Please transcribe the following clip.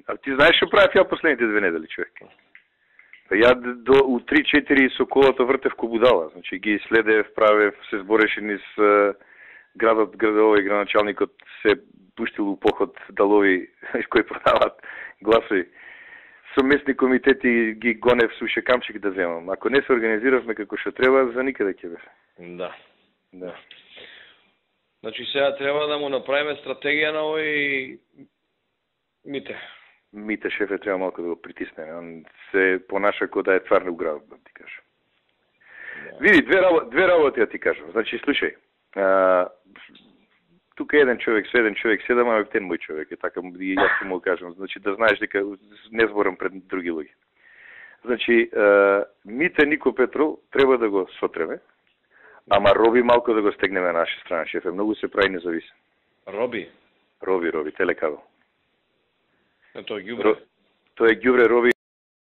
А ти знаеш што правев ја последните 2 недели, човек? Па ја у 3-4 со колата вртев ко будала. Значи ги следев, правев, се збореше низ градовој градоначалникот се пуштил у поход далови кои продават гласови. Со местни комитети ги гонев со шекамчик да земам. Ако не се организиравме како што треба, за никаде ќе бе. Да. Да. Значи сега треба да му направиме стратегија на овој Мите. Мите шефе треба малко да го притиснеме. Он се понаша како да е тварно град, да ти кажам. Да. Види, две работи да ти кажам. Значи, слушај, тука еден човек, седам, а ептен мој човек, е така, и јас му кажам, значи да знаеш дека не зборам пред други луѓе. Значи, Мите Нико Петров треба да го сотреме, ама Роби малко да го стегнеме на наша страна, шефе, многу се прави независен. Роби, телекабел. Тоа е ѓубре. Тоа е ѓубре, Роби.